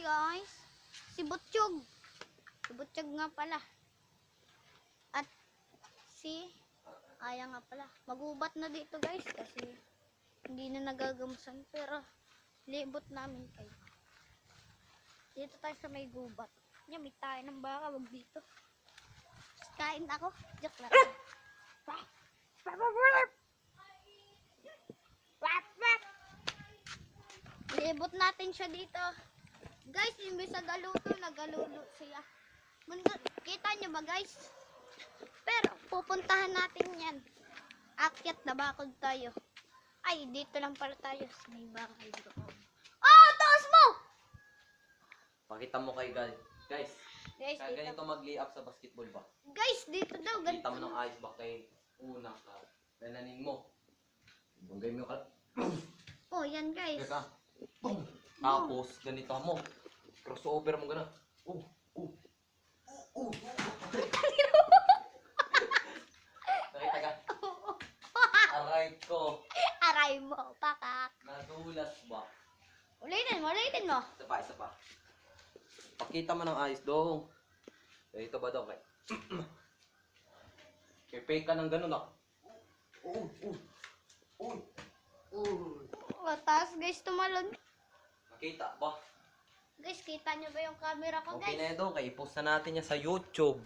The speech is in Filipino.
guys. Si Butchog. Si Butchog nga pala. At si Aya nga pala. Magubat na dito guys kasi hindi na nagagamusan pero libot namin kayo. Dito tayo sa may gubat. Yan, may tayo ng baka. Wag dito. Kain ako. Joke lang. Libot natin siya dito. Guys, imbis na galuto, nagalulo siya. Kita nyo ba guys? Pero pupuntahan natin yan. Akyat na bakod tayo. Ay, dito lang pala tayo. May bakal doon. Ah, taas mo! Pakita mo kay guys. Guys, Guys, kaya dito. ganito mag-lay-up sa basketball ba? Guys, dito daw. Kita mo Ganito. ng ice back kay una ka. Gananin mo. Bunggay mo ka. Oh, yan guys. Ka. Boom. Tapos, ganito mo. Crossover mo gana. Nakita ka? Aray ko. Aray mo, pakak. Nadulas ba? Ulitin mo, ulitin mo. Isa pa. Pakita mo ng ayos dong. Ito ba daw kay? Fake ka ng ganun ah. Taas guys, tumalon. Nakita ba? Guys, kita nyo ba yung camera ko Okay guys? na yun dong. Kaya i-post na natin yan sa YouTube.